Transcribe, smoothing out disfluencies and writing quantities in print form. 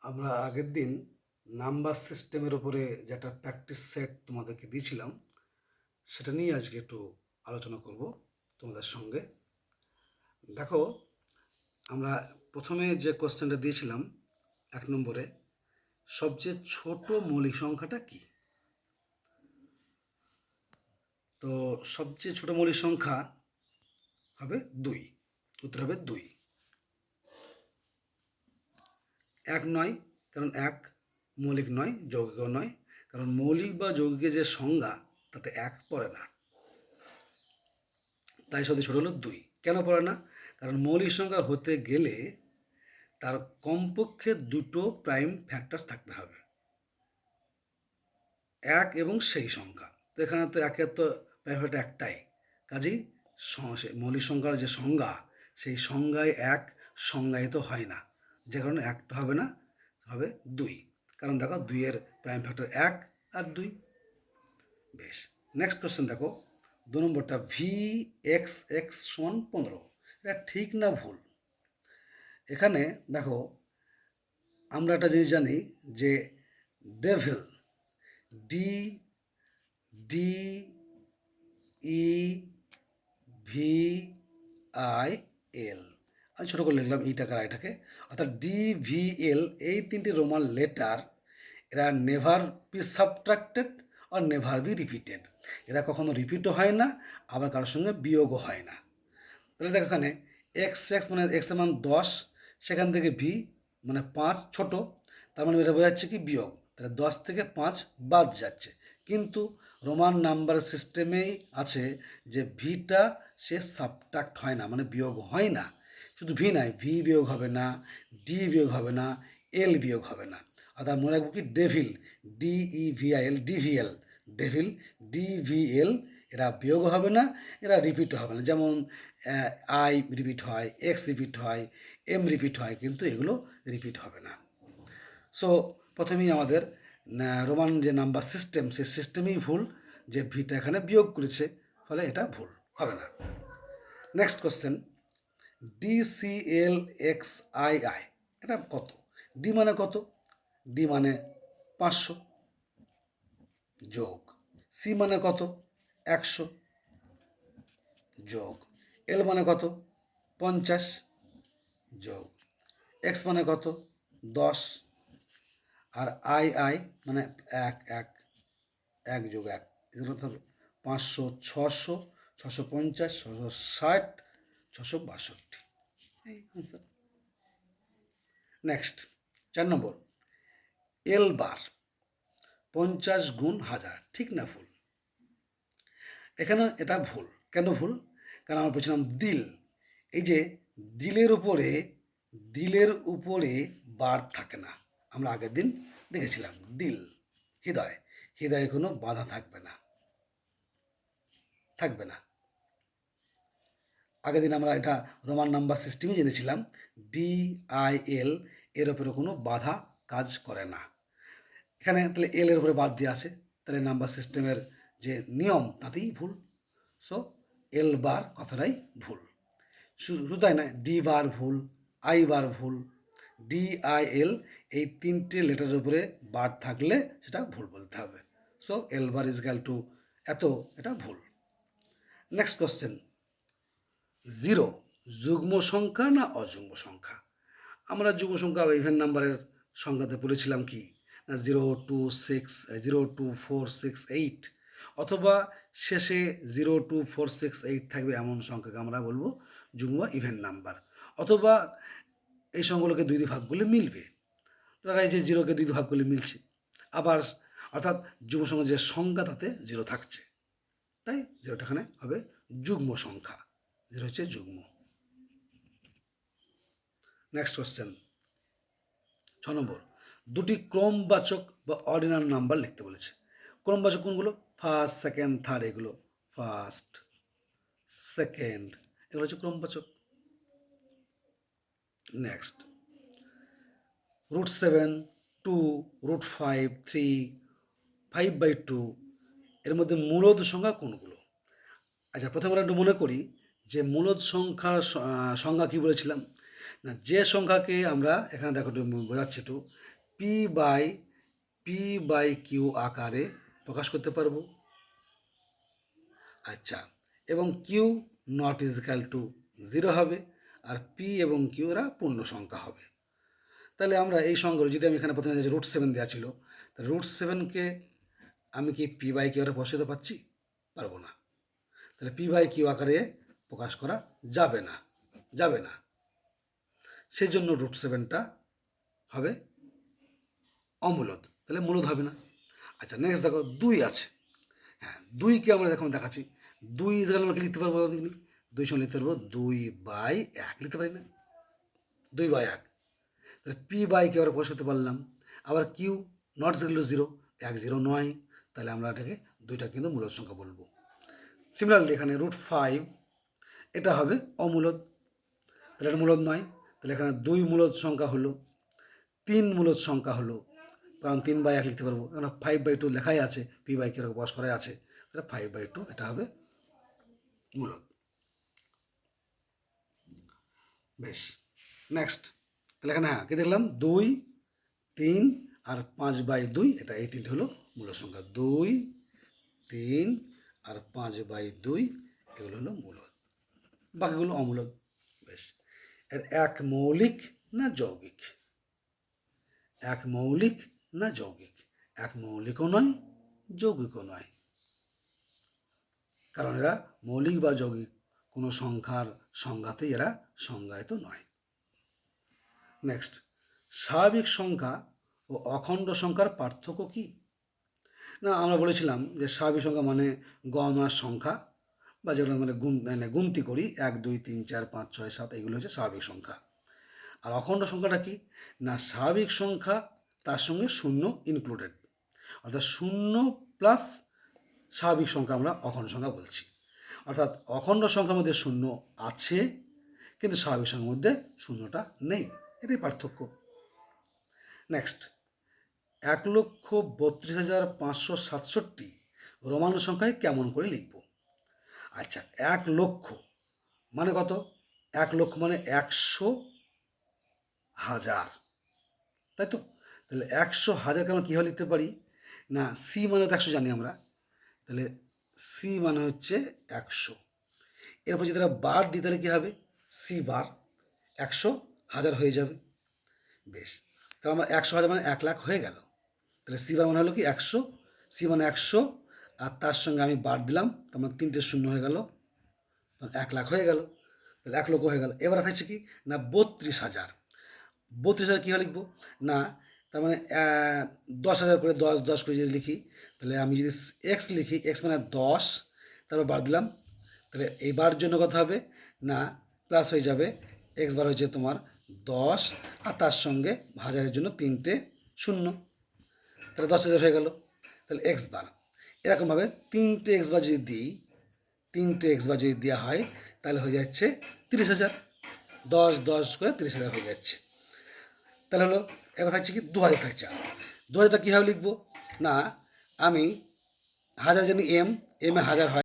আমরা আগের দিন নাম্বার সিস্টেমের উপরে যে একটা প্র্যাকটিস সেট তোমাদেরকে দিয়েছিলাম, সেটা নিয়ে আজকে একটু আলোচনা করব তোমাদের সঙ্গে। দেখো, আমরা প্রথমে যে কোশ্চেনটা দিয়েছিলাম 1 নম্বরে, সবচেয়ে ছোট মৌলিক সংখ্যাটা কি? তো সবচেয়ে ছোট মৌলিক সংখ্যা হবে 2। উত্তর হবে 2। 1 নয়, কারণ 1 মৌলিক নয়, যৌগিকও নয়। কারণ মৌলিক বা যৌগিকের যে সংজ্ঞা, তাতে 1 পড়ে না। তাই সবচেয়ে ছোট হলো 2। কেন পড়ে না? কারণ মৌলিক সংখ্যা হতে গেলে তার কমপক্ষে দুটো প্রাইম ফ্যাক্টরস থাকতে হবে, 1 এবং সেই সংখ্যা। তো এখানে তো 1-এর তো প্রাইম ফ্যাক্টর একটাই, কাজেই মৌলিক সংখ্যার যে সংজ্ঞা, সেই সংজ্ঞায় 1 সংজ্ঞায়িত হয় না, যে কারণে 1টা হবে না, হবে 2। কারণ দেখো, 2-এর প্রাইম ফ্যাক্টর 1 আর 2। বেশ, নেক্সট কোশ্চেন দেখো, 2 নম্বরটা, ভি এক্স এক্স সমান 15, এটা ঠিক না ভুল? এখানে দেখো, আমরা একটা জিনিস জানি যে devil, D D E V I L, আমি ছোটো করে লিখলাম ইটাকে আর আইটাকে, অর্থাৎ ডি ভি এল, এই 3টি রোমান লেটার, এরা নেভার বি সাবট্রাক্টেড আর নেভার বি রিপিটেড। এরা কখনো রিপিটও হয় না, আবার কারোর সঙ্গে বিয়োগও হয় না। তাহলে দেখো, এখানে এক্স এক্স মানে এক্স এর মান 10, সেখান থেকে ভি মানে 5 ছোট, তার মানে এটা বোঝাচ্ছে কি বিয়োগ, তাহলে 10 থেকে 5 বাদ যাচ্ছে। কিন্তু রোমান নাম্বার সিস্টেমেই আছে যে ভিটা সে সাবট্রাক্ট হয় না, মানে বিয়োগ হয় না। শুধু ভি নয়, ভি বিয়োগ হবে না, ডি বিয়োগ হবে না, এল বিয়োগ হবে না। অর্থাৎ মনে রাখবো কি, devil, DEVIL, DVL, devil, DVL, এরা বিয়োগ হবে না, এরা রিপিট হবে না। যেমন আই রিপিট হয়, এক্স রিপিট হয়, এম রিপিট হয়, কিন্তু এগুলো রিপিট হবে না। সো প্রথমেই আমাদের রোমান যে নাম্বার সিস্টেম, সেই সিস্টেমেই ভুল, যে ভিটা এখানে বিয়োগ করেছে, ফলে এটা ভুল হবে না। নেক্সট কোশ্চেন, DCLXII, এটা কত? ডি মানে কত? ডি মানে 500 যোগ, সি মানে কত? 100 যোগ, এল মানে কত? 50 যোগ, এক্স মানে কত? 10, আর আই আই মানে 1 1, 1 যোগ 1, এগুলো হবে 500, 600, 650, 660, 662। এই আনসার। নেক্সট, 4 নম্বর, এল বার 50 গুণ 1000, ঠিক না ভুল? এখানে এটা ভুল। কেন ভুল? কারণ আমরা বলছিলাম দিল, এই যে দিলের উপরে বার থাকে না। আমরা আগের দিন দেখেছিলাম দিল, হৃদয়, হৃদয়ে কোনো বাধা থাকবে না, থাকবে না। আগের দিন আমরা এটা রোমান নাম্বার সিস্টেমই জেনেছিলাম, DIL, এর উপরে কোনো বাধা কাজ করে না। এখানে তাহলে এল এর উপরে বাদ দিয়ে আসে, তাহলে নাম্বার সিস্টেমের যে নিয়ম, তাতেই ভুল। সো এল বার কথাটাই ভুল। শুধু তাই না, ডি বার ভুল, আই বার ভুল, DIL, এই 3টে লেটারের উপরে বার থাকলে সেটা ভুল বলতে হবে। So L bar is equal to এত, এটা ভুল। নেক্সট কোশ্চেন, 0 যুগ্ম সংখ্যা না অযুগ্ম সংখ্যা? আমরা যুগ্ম সংখ্যা বা ইভেন নাম্বারের সংখ্যাতে পড়েছিলাম কি না, 0, 2, 6, 0, 2, 4, 6, 8, অথবা শেষে 0, 2, 4, 6, 8 থাকবে, এমন সংখ্যাকে আমরা বলবো যুগ্ম বা ইভেন নাম্বার। অথবা এই সংখ্যাগুলোকে 2 দিয়ে ভাগ করলে মিলবে, দেখা যায় যে 0কে 2 দিয়ে ভাগ করলে মিলছে। আবার অর্থাৎ যুগ্ম সংখ্যার যে সংখ্যা, তাতে 0 থাকছে, তাই 0টা এখানে হবে যুগ্ম সংখ্যা, 0 হচ্ছে যুগ্ম। নেক্সট কোশ্চেন, 6 নম্বর, দুটি ক্রমবাচক বা অর্ডিনাল নাম্বার লিখতে বলেছে। ক্রমবাচক কোনগুলো? ফার্স্ট, সেকেন্ড, থার্ড, এগুলো ফার্স্ট, সেকেন্ড, এগুলো হচ্ছে ক্রমবাচক। নেক্সট, √7, 2, √5, 3, 5/2, এর মধ্যে মূলদ সংখ্যা কোনগুলো? আচ্ছা, প্রথমে আমরা একটু মনে করি যে মূলদ সংখ্যার সংজ্ঞা কী বলেছিলাম, না, যে সংখ্যাকে আমরা এখানে দেখো একটু বোঝাচ্ছি একটু, পি বাই কিউ আকারে প্রকাশ করতে পারবো। আচ্ছা, এবং কিউ নট ইজিক্যাল টু 0 হবে, আর পি এবং কিউ এরা পূর্ণ সংখ্যা হবে। তাহলে আমরা এই সংখ্যাগুলো যদি আমি এখানে প্রথমে √7 দেওয়া ছিল, তাহলে √7কে আমি কি পি বাই কিউ আকারে বসাতে পারছি? পারবো না। তাহলে পি বাই কিউ আকারে প্রকাশ করা যাবে না, যাবে না। সেই জন্য √7টা হবে অমূলদ, তাহলে মূলদ হবে না। আচ্ছা, নেক্সট দেখো 2 আছে। হ্যাঁ, 2কে আমরা এখন দেখাচ্ছি। 2 ইজগাল আমরা কি লিখতে পারবো? 2 সঙ্গে লিখতে পারবো 2/1 লিখতে পারি না? 2/1। তাহলে পি বাই কিউ আমরা প্রকাশ করতে পারলাম। আবার কিউ নট ইজিক্যাল টু 0, 1 0 নয়, তাহলে আমরা এটাকে 2টা কিন্তু মূলদ সংখ্যা বলবো। সিমিলারলি এখানে √5 এটা হবে অমূলদ, তাহলে এটা মূলদ নয়। তাহলে এখানে 2 মূলদ সংখ্যা হলো, 3 মূলদ সংখ্যা হলো, কারণ 3/1 লিখতে পারবো, কারণ 5/2 লেখাই আছে, পি বাই কিউ প্রকাশ করাই আছে, তাহলে 5/2 এটা হবে মূলদ। বেশ, নেক্সট তাহলে এখানে হ্যাঁ কি দেখলাম, 2, 3 আর 5/2, এটা এই তিনটে হলো মূলদ সংখ্যা। 2, 3 আর 5/2 এগুলো হলো মূলদ, বাকিগুলো অমূলদ। বেশ, এর এক মৌলিক না যৌগিক? এক মৌলিক না যৌগিক? এক মৌলিকও নয়, যৌগিকও নয়, কারণ এরা মৌলিক বা যৌগিক কোনো সংখ্যার সংজ্ঞাতে এরা সংজ্ঞায়িত নয়। নেক্সট, স্বাভাবিক সংখ্যা ও অখণ্ড সংখ্যার পার্থক্য কি? না, আমরা বলেছিলাম যে স্বাভাবিক সংখ্যা মানে গণনার সংখ্যা, বা যেগুলো মানে গুনতি করি 1 2 3 4 5 6 7, এগুলো হচ্ছে স্বাভাবিক সংখ্যা। আর অখণ্ড সংখ্যাটা কি? না, স্বাভাবিক সংখ্যা তার সঙ্গে শূন্য ইনক্লুডেড, অর্থাৎ 0 প্লাস স্বাভাবিক সংখ্যা আমরা অখণ্ড সংখ্যা বলছি। অর্থাৎ অখণ্ড সংখ্যার মধ্যে 0 আছে, কিন্তু স্বাভাবিক সংখ্যার মধ্যে 0টা নেই, এটাই পার্থক্য। নেক্সট, 1,32,567 রোমান সংখ্যায় কেমন করে লিখব? আচ্ছা, 1 লক্ষ মানে কত? 1 লক্ষ মানে 100,000, তাই তো? তাহলে 100,000কে আমরা কীভাবে লিখতে পারি? না, সি মানে তো 100 জানি আমরা, তাহলে সি মানে হচ্ছে 100। এরপর যদি তারা বার দিই তাহলে কী হবে? সি বার 100,000 হয়ে যাবে। বেশ, তাহলে আমার 100,000 মানে 1 লাখ হয়ে গেল। তাহলে সি বার মানে হলো কি 100, সি মানে 100, আর তার সঙ্গে আমি বার দিলাম, তার মানে 3টে শূন্য হয়ে গেল, 1 লাখ হয়ে গেল, তাহলে 1 লক্ষ হয়ে গেল। এবার থাকছে কি না 32,000। 32,000 কীভাবে লিখবো? না, তার মানে 10,000 করে 10 10 করে যদি লিখি, তাহলে আমি যদি এক্স লিখি, এক্স মানে 10, তারপর বার দিলাম, তাহলে এই বার জন্য কথা হবে না প্লাস হয়ে যাবে, এক্স বার হয়েছে তোমার 10, আর তার সঙ্গে হাজারের জন্য 3টে শূন্য, তাহলে 10,000 হয়ে গেল। তাহলে এক্স বার এরকমভাবে 3টে এক্স বার যদি দিই, 3টে এক্স বার যদি দেওয়া হয়, তাহলে হয়ে যাচ্ছে 30,000। 10 10 করে 30,000 হয়ে যাচ্ছে। তাহলে হলো, এবার থাকছে কি 2,000 থাকছে। 2,000টা কীভাবে লিখবো? না, আমি হাজার জানি এম, এমে 1000 হয়।